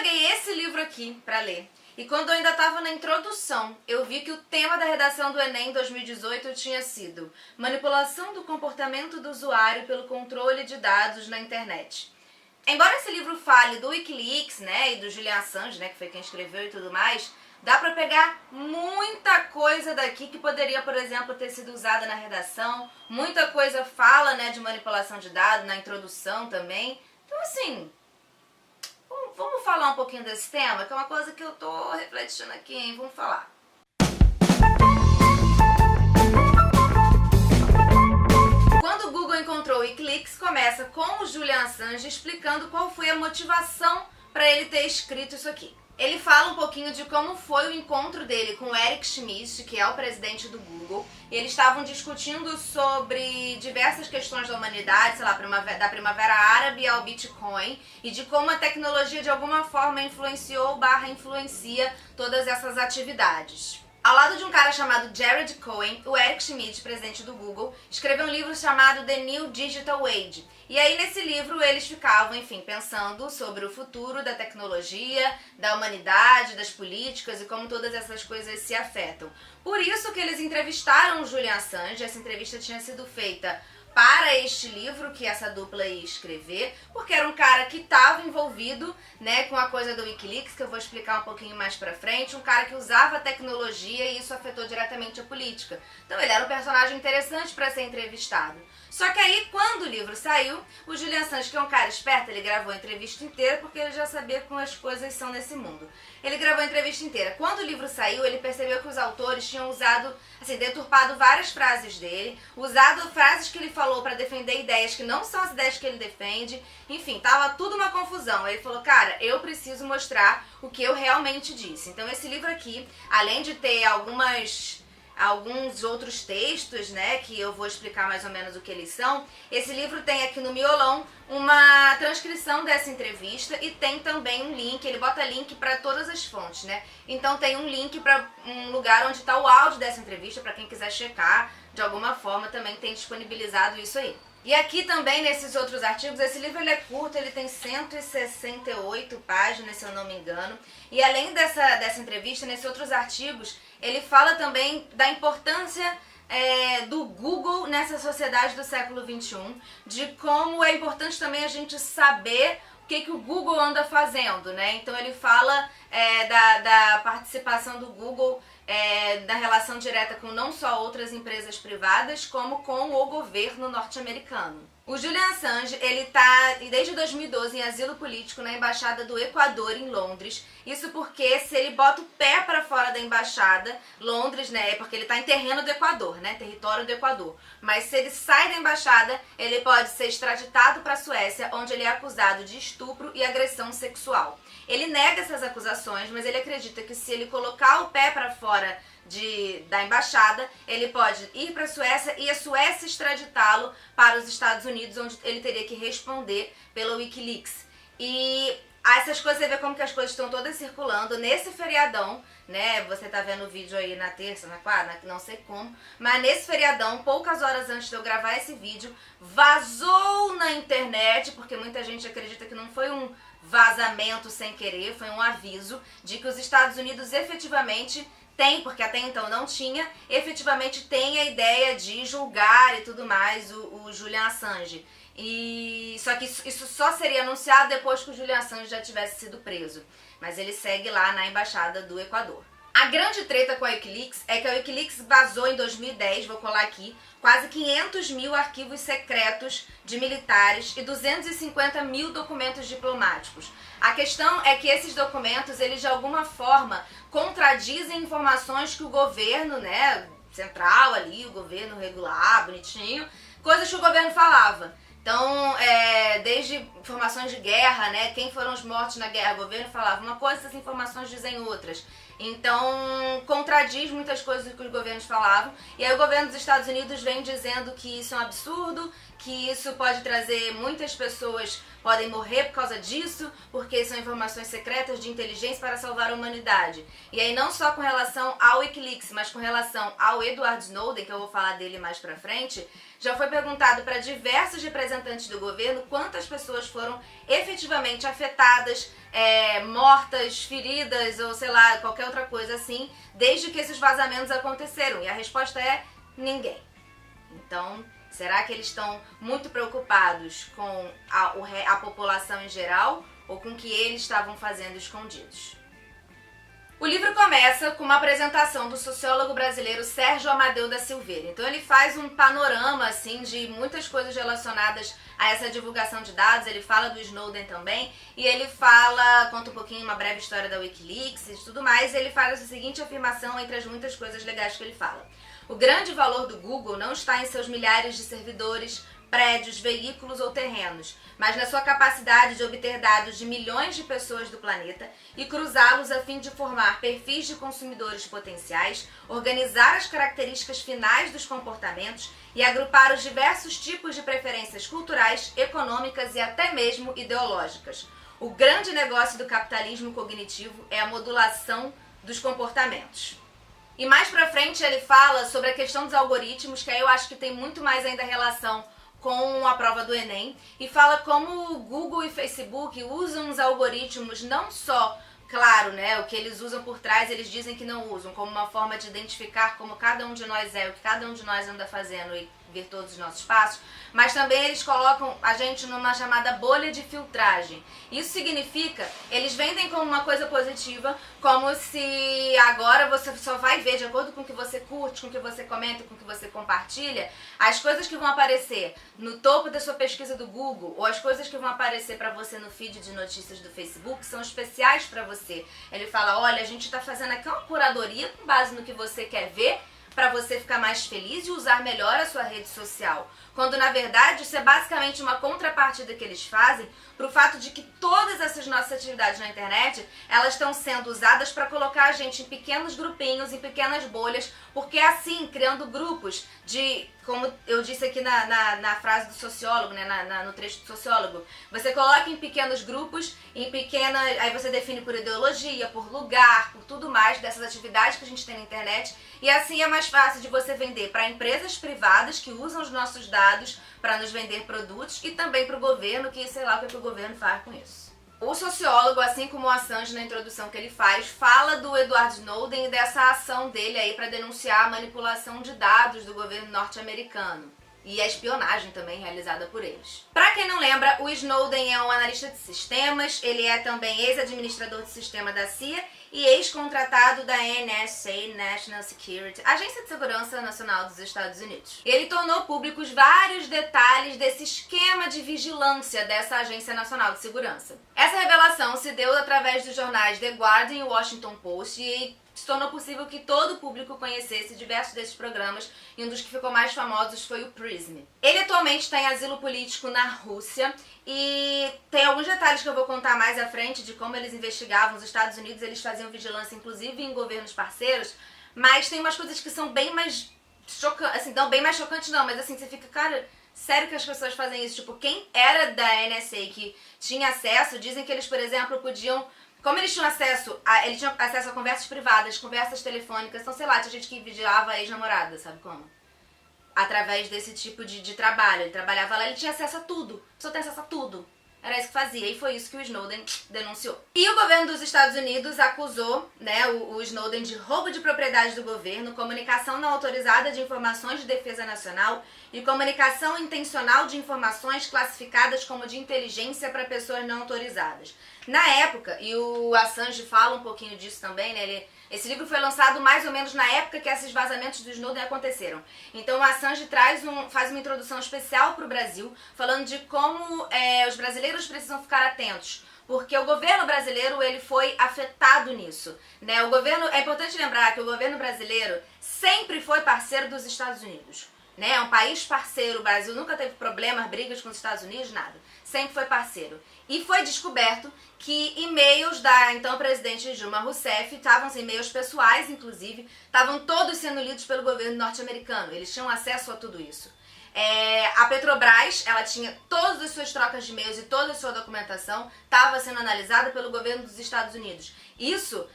peguei esse livro aqui pra ler. E quando eu ainda estava na introdução, eu vi que o tema da redação do Enem 2018 tinha sido Manipulação do comportamento do usuário pelo controle de dados na internet. Embora esse livro fale do Wikileaks, né, e do Julian Assange, né, que foi quem escreveu e tudo mais, dá pra pegar muita coisa daqui que poderia, por exemplo, ter sido usada na redação. Muita coisa fala, né, de manipulação de dados, na introdução também. Então, assim, vamos falar um pouquinho desse tema, que é uma coisa que eu tô refletindo aqui, hein? Vamos falar. Quando o Google encontrou o Wikileaks, começa com o Julian Assange explicando qual foi a motivação para ele ter escrito isso aqui. Ele fala um pouquinho de como foi o encontro dele com o Eric Schmidt, que é o presidente do Google, e eles estavam discutindo sobre diversas questões da humanidade, sei lá, da Primavera Árabe ao Bitcoin, e de como a tecnologia de alguma forma influenciou / influencia todas essas atividades. Ao lado de um cara chamado Jared Cohen, o Eric Schmidt, presidente do Google, escreveu um livro chamado The New Digital Age. E aí nesse livro eles ficavam, enfim, pensando sobre o futuro da tecnologia, da humanidade, das políticas e como todas essas coisas se afetam. Por isso que eles entrevistaram o Julian Assange. Essa entrevista tinha sido feita para este livro que essa dupla ia escrever, porque era um cara que estava envolvido, né, com a coisa do Wikileaks, que eu vou explicar um pouquinho mais pra frente, um cara que usava a tecnologia e isso afetou diretamente a política. Então ele era um personagem interessante para ser entrevistado. Só que aí, quando o livro saiu, o Julian Assange, que é um cara esperto, ele gravou a entrevista inteira porque ele já sabia como as coisas são nesse mundo. Ele gravou a entrevista inteira. Quando o livro saiu, ele percebeu que os autores tinham usado, assim, deturpado várias frases dele, usado frases que ele falou para defender ideias que não são as ideias que ele defende. Enfim, tava tudo uma confusão. Ele falou, cara, eu preciso mostrar o que eu realmente disse. Então esse livro aqui, além de ter alguns outros textos, né, que eu vou explicar mais ou menos o que eles são, esse livro tem aqui no miolão uma transcrição dessa entrevista e tem também um link, ele bota link para todas as fontes, né, então tem um link para um lugar onde está o áudio dessa entrevista, para quem quiser checar, de alguma forma também tem disponibilizado isso aí. E aqui também, nesses outros artigos, esse livro ele é curto, ele tem 168 páginas, se eu não me engano. E além dessa entrevista, nesses outros artigos, ele fala também da importância do Google nessa sociedade do século XXI, de como é importante também a gente saber o que o Google anda fazendo, né? Então ele fala da participação do Google, da relação direta com não só outras empresas privadas, como com o governo norte-americano. O Julian Assange, ele tá desde 2012 em asilo político na Embaixada do Equador em Londres. Isso porque se ele bota o pé para fora da embaixada, Londres, né, é porque ele tá em terreno do Equador, né, território do Equador. Mas se ele sai da embaixada, ele pode ser extraditado para a Suécia, onde ele é acusado de estupro e agressão sexual. Ele nega essas acusações, mas ele acredita que se ele colocar o pé para fora da embaixada, ele pode ir para a Suécia e a Suécia extraditá-lo para os Estados Unidos, onde ele teria que responder pelo Wikileaks. E essas coisas, você vê como que as coisas estão todas circulando nesse feriadão, né? Você tá vendo o vídeo aí na terça, na quarta, não sei como, mas nesse feriadão, poucas horas antes de eu gravar esse vídeo, vazou na internet, porque muita gente acredita que não foi um vazamento sem querer, foi um aviso de que os Estados Unidos efetivamente tem, porque até então não tinha, efetivamente tem a ideia de julgar e tudo mais o Julian Assange. Só que isso só seria anunciado depois que o Julian Assange já tivesse sido preso. Mas ele segue lá na Embaixada do Equador. A grande treta com a Wikileaks é que a Wikileaks vazou em 2010, vou colar aqui, quase 500 mil arquivos secretos de militares e 250 mil documentos diplomáticos. A questão é que esses documentos, eles de alguma forma contradizem informações que o governo, né, central ali, o governo regular, bonitinho, coisas que o governo falava. Então, desde informações de guerra, né, quem foram os mortos na guerra, o governo falava uma coisa, essas informações dizem outras. Então, contradiz muitas coisas que os governos falavam. E aí o governo dos Estados Unidos vem dizendo que isso é um absurdo, que isso pode trazer muitas pessoas podem morrer por causa disso, porque são informações secretas de inteligência para salvar a humanidade. E aí não só com relação ao Wikileaks, mas com relação ao Edward Snowden, que eu vou falar dele mais pra frente, já foi perguntado para diversos representantes do governo quantas pessoas foram efetivamente afetadas, mortas, feridas ou sei lá, qualquer outra coisa assim, desde que esses vazamentos aconteceram. E a resposta é ninguém. Então, será que eles estão muito preocupados com a população em geral ou com o que eles estavam fazendo escondidos? O livro começa com uma apresentação do sociólogo brasileiro Sérgio Amadeu da Silveira. Então ele faz um panorama assim de muitas coisas relacionadas a essa divulgação de dados. Ele fala do Snowden também e ele conta um pouquinho uma breve história da Wikileaks e tudo mais. E ele faz a seguinte afirmação entre as muitas coisas legais que ele fala: o grande valor do Google não está em seus milhares de servidores, prédios, veículos ou terrenos, mas na sua capacidade de obter dados de milhões de pessoas do planeta e cruzá-los a fim de formar perfis de consumidores potenciais, organizar as características finais dos comportamentos e agrupar os diversos tipos de preferências culturais, econômicas e até mesmo ideológicas. O grande negócio do capitalismo cognitivo é a modulação dos comportamentos. E mais pra frente ele fala sobre a questão dos algoritmos, que aí eu acho que tem muito mais ainda relação com a prova do Enem, e fala como o Google e Facebook usam os algoritmos não só, claro, né, o que eles usam por trás, eles dizem que não usam, como uma forma de identificar como cada um de nós é, o que cada um de nós anda fazendo e ver todos os nossos passos, mas também eles colocam a gente numa chamada bolha de filtragem. Isso significa, eles vendem como uma coisa positiva, como se agora você só vai ver, de acordo com o que você curte, com o que você comenta, com o que você compartilha, as coisas que vão aparecer no topo da sua pesquisa do Google, ou as coisas que vão aparecer para você no feed de notícias do Facebook, são especiais para você. Ele fala, olha, a gente está fazendo aqui uma curadoria com base no que você quer ver, para você ficar mais feliz e usar melhor a sua rede social. Quando, na verdade, isso é basicamente uma contrapartida que eles fazem para o fato de que todas essas nossas atividades na internet, elas estão sendo usadas para colocar a gente em pequenos grupinhos, em pequenas bolhas, porque é assim, criando grupos de, como eu disse aqui na frase do sociólogo, né, no trecho do sociólogo, você coloca em pequenos grupos, aí você define por ideologia, por lugar, por tudo mais dessas atividades que a gente tem na internet, e assim é mais fácil de você vender para empresas privadas que usam os nossos dados para nos vender produtos e também para o governo, que sei lá o que o governo faz com isso. O sociólogo, assim como o Assange na introdução que ele faz, fala do Edward Snowden e dessa ação dele aí para denunciar a manipulação de dados do governo norte-americano e a espionagem também realizada por eles. Para quem não lembra, o Snowden é um analista de sistemas, ele é também ex-administrador de sistema da CIA e ex-contratado da NSA, National Security, Agência de Segurança Nacional dos Estados Unidos. Ele tornou públicos vários detalhes desse esquema de vigilância dessa Agência Nacional de Segurança. Essa revelação se deu através dos jornais The Guardian e Washington Post e se tornou possível que todo o público conhecesse diversos desses programas, e um dos que ficou mais famosos foi o PRISM. Ele atualmente está em asilo político na Rússia, e tem alguns detalhes que eu vou contar mais à frente de como eles investigavam. Os Estados Unidos, eles faziam vigilância inclusive em governos parceiros, mas tem umas coisas que são bem mais chocantes, assim, não bem mais chocantes não, mas assim, você fica, cara, sério que as pessoas fazem isso? Tipo, quem era da NSA que tinha acesso, dizem que eles, por exemplo, podiam... Como eles tinham acesso a conversas privadas, conversas telefônicas, então sei lá, tinha gente que vigiava a ex-namorada, sabe como? Através desse tipo de trabalho. Ele trabalhava lá, ele tinha acesso a tudo. A pessoa tem acesso a tudo. Era isso que fazia, e foi isso que o Snowden denunciou. E o governo dos Estados Unidos acusou, né, o Snowden de roubo de propriedade do governo, comunicação não autorizada de informações de defesa nacional e comunicação intencional de informações classificadas como de inteligência para pessoas não autorizadas. Na época, e o Assange fala um pouquinho disso também, né, esse livro foi lançado mais ou menos na época que esses vazamentos do Snowden aconteceram. Então o Assange faz uma introdução especial para o Brasil, falando de como os brasileiros precisam ficar atentos, porque o governo brasileiro ele foi afetado nisso, né? É importante lembrar que o governo brasileiro sempre foi parceiro dos Estados Unidos, né? É um país parceiro, o Brasil nunca teve problemas, brigas com os Estados Unidos, nada. Sempre foi parceiro. E foi descoberto que e-mails da então presidente Dilma Rousseff, e-mails pessoais inclusive, estavam todos sendo lidos pelo governo norte-americano. Eles tinham acesso a tudo isso. A Petrobras, ela tinha todas as suas trocas de e-mails e toda a sua documentação estava sendo analisada pelo governo dos Estados Unidos. Isso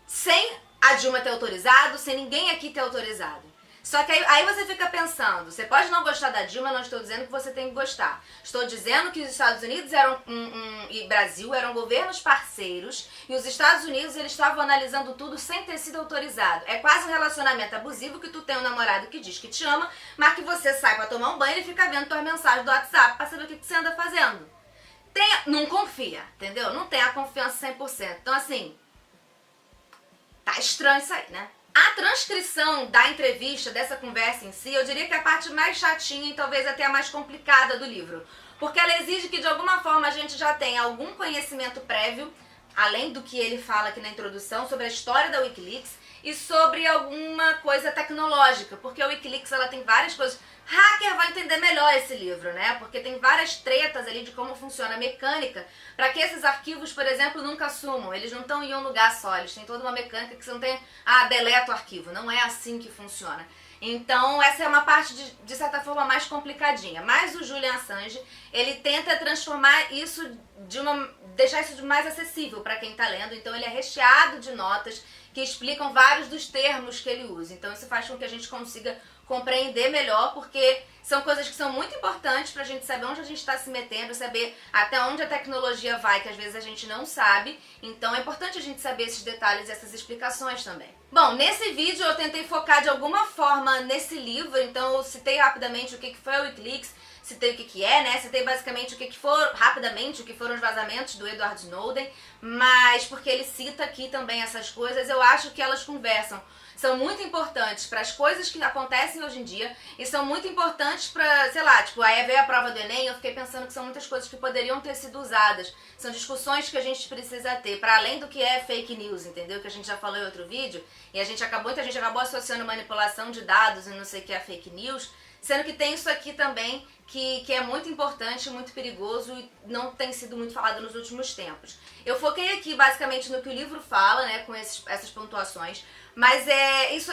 sem a Dilma ter autorizado, sem ninguém aqui ter autorizado. Só que aí você fica pensando, você pode não gostar da Dilma, não estou dizendo que você tem que gostar. Estou dizendo que os Estados Unidos e Brasil eram governos parceiros e os Estados Unidos eles estavam analisando tudo sem ter sido autorizado. É quase um relacionamento abusivo que tu tem um namorado que diz que te ama, mas que você sai pra tomar um banho e fica vendo tuas mensagens do WhatsApp pra saber o que você anda fazendo. Não confia, entendeu? Não tem a confiança 100%. Então assim, tá estranho isso aí, né? A transcrição da entrevista, dessa conversa em si, eu diria que é a parte mais chatinha e talvez até a mais complicada do livro. Porque ela exige que de alguma forma a gente já tenha algum conhecimento prévio, além do que ele fala aqui na introdução, sobre a história da Wikileaks e sobre alguma coisa tecnológica. Porque a Wikileaks ela tem várias coisas. Hacker vai entender melhor esse livro, né? Porque tem várias tretas ali de como funciona a mecânica para que esses arquivos, por exemplo, nunca sumam. Eles não estão em um lugar só, eles têm toda uma mecânica que você não tem, deleta o arquivo. Não é assim que funciona. Então, essa é uma parte, de certa forma, mais complicadinha. Mas o Julian Assange, ele tenta transformar isso deixar isso mais acessível para quem está lendo. Então, ele é recheado de notas que explicam vários dos termos que ele usa. Então, isso faz com que a gente consiga compreender melhor, porque são coisas que são muito importantes pra gente saber onde a gente está se metendo, saber até onde a tecnologia vai, que às vezes a gente não sabe. Então é importante a gente saber esses detalhes e essas explicações também. Bom, nesse vídeo eu tentei focar de alguma forma nesse livro, então eu citei rapidamente o que foi o Wikileaks, citei o que é, né? Citei basicamente rapidamente o que foram os vazamentos do Edward Snowden, mas porque ele cita aqui também essas coisas, eu acho que elas conversam. São muito importantes para as coisas que acontecem hoje em dia e são muito importantes para, sei lá, tipo, aí veio a prova do Enem, eu fiquei pensando que são muitas coisas que poderiam ter sido usadas. São discussões que a gente precisa ter, para além do que é fake news, entendeu? Que a gente já falou em outro vídeo, e muita gente acabou associando manipulação de dados e não sei o que é fake news, sendo que tem isso aqui também que é muito importante, muito perigoso e não tem sido muito falado nos últimos tempos. Eu foquei aqui basicamente no que o livro fala, né, com essas pontuações, mas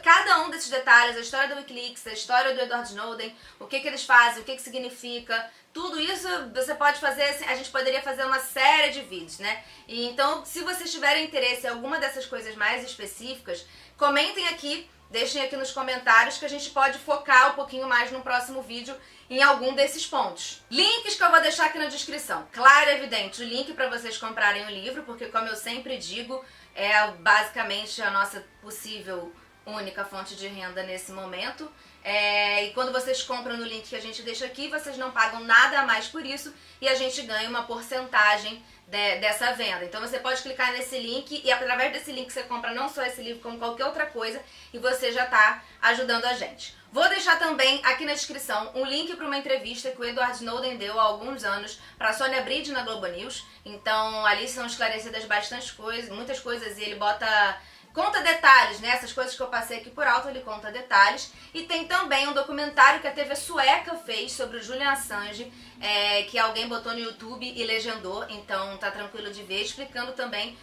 cada um desses detalhes, a história do Wikileaks, a história do Edward Snowden, o que eles fazem, o que significa, tudo isso você pode fazer, a gente poderia fazer uma série de vídeos, né? E então, se vocês tiverem interesse em alguma dessas coisas mais específicas, comentem aqui, deixem aqui nos comentários que a gente pode focar um pouquinho mais no próximo vídeo em algum desses pontos. Links que eu vou deixar aqui na descrição. Claro e evidente, o link para vocês comprarem o livro, porque como eu sempre digo, é basicamente a nossa possível única fonte de renda nesse momento. E quando vocês compram no link que a gente deixa aqui, vocês não pagam nada a mais por isso e a gente ganha uma porcentagem dessa venda. Então você pode clicar nesse link e através desse link você compra não só esse livro como qualquer outra coisa e você já está ajudando a gente. Vou deixar também aqui na descrição um link para uma entrevista que o Edward Snowden deu há alguns anos para a Sônia Bride na Globo News. Então ali são esclarecidas muitas coisas e ele conta detalhes, né? Essas coisas que eu passei aqui por alto, ele conta detalhes. E tem também um documentário que a TV sueca fez sobre o Julian Assange, que alguém botou no YouTube e legendou, então tá tranquilo de ver, explicando também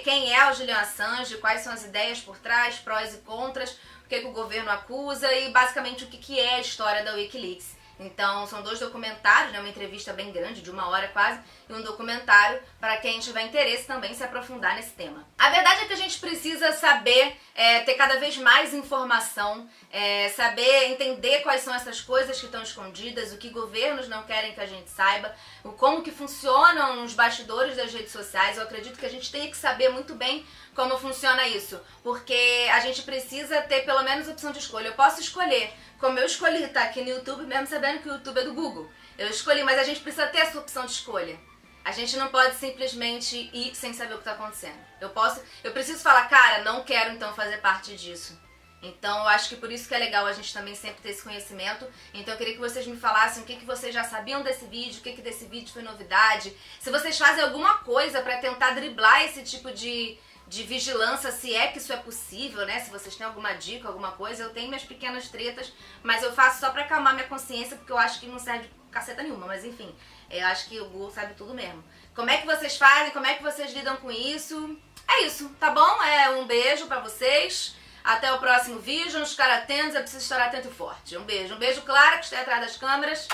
quem é o Julian Assange, quais são as ideias por trás, prós e contras, o que o governo acusa e basicamente o que é a história da Wikileaks. Então são 2 documentários, né, uma entrevista bem grande, de 1 hora quase, e um documentário para quem tiver interesse também se aprofundar nesse tema. A verdade é que a gente precisa saber, ter cada vez mais informação, saber entender quais são essas coisas que estão escondidas, o que governos não querem que a gente saiba, como que funcionam os bastidores das redes sociais. Eu acredito que a gente tem que saber muito bem como funciona isso, porque a gente precisa ter pelo menos opção de escolha. Eu posso escolher, como eu escolhi estar aqui no YouTube, mesmo sabendo que o YouTube é do Google. Eu escolhi, mas a gente precisa ter essa opção de escolha. A gente não pode simplesmente ir sem saber o que está acontecendo. Eu preciso falar, cara, não quero então fazer parte disso. Então eu acho que por isso que é legal a gente também sempre ter esse conhecimento. Então eu queria que vocês me falassem o que vocês já sabiam desse vídeo, o que desse vídeo foi novidade. Se vocês fazem alguma coisa para tentar driblar esse tipo de vigilância, se é que isso é possível, né? Se vocês têm alguma dica, alguma coisa. Eu tenho minhas pequenas tretas, mas eu faço só pra acalmar minha consciência, porque eu acho que não serve caceta nenhuma, mas enfim, eu acho que o Google sabe tudo mesmo. Como é que vocês fazem? Como é que vocês lidam com isso? É isso, tá bom? Um beijo pra vocês. Até o próximo vídeo. Vamos ficar atentos, é preciso estar atento e forte. Um beijo, Clara, que está atrás das câmeras.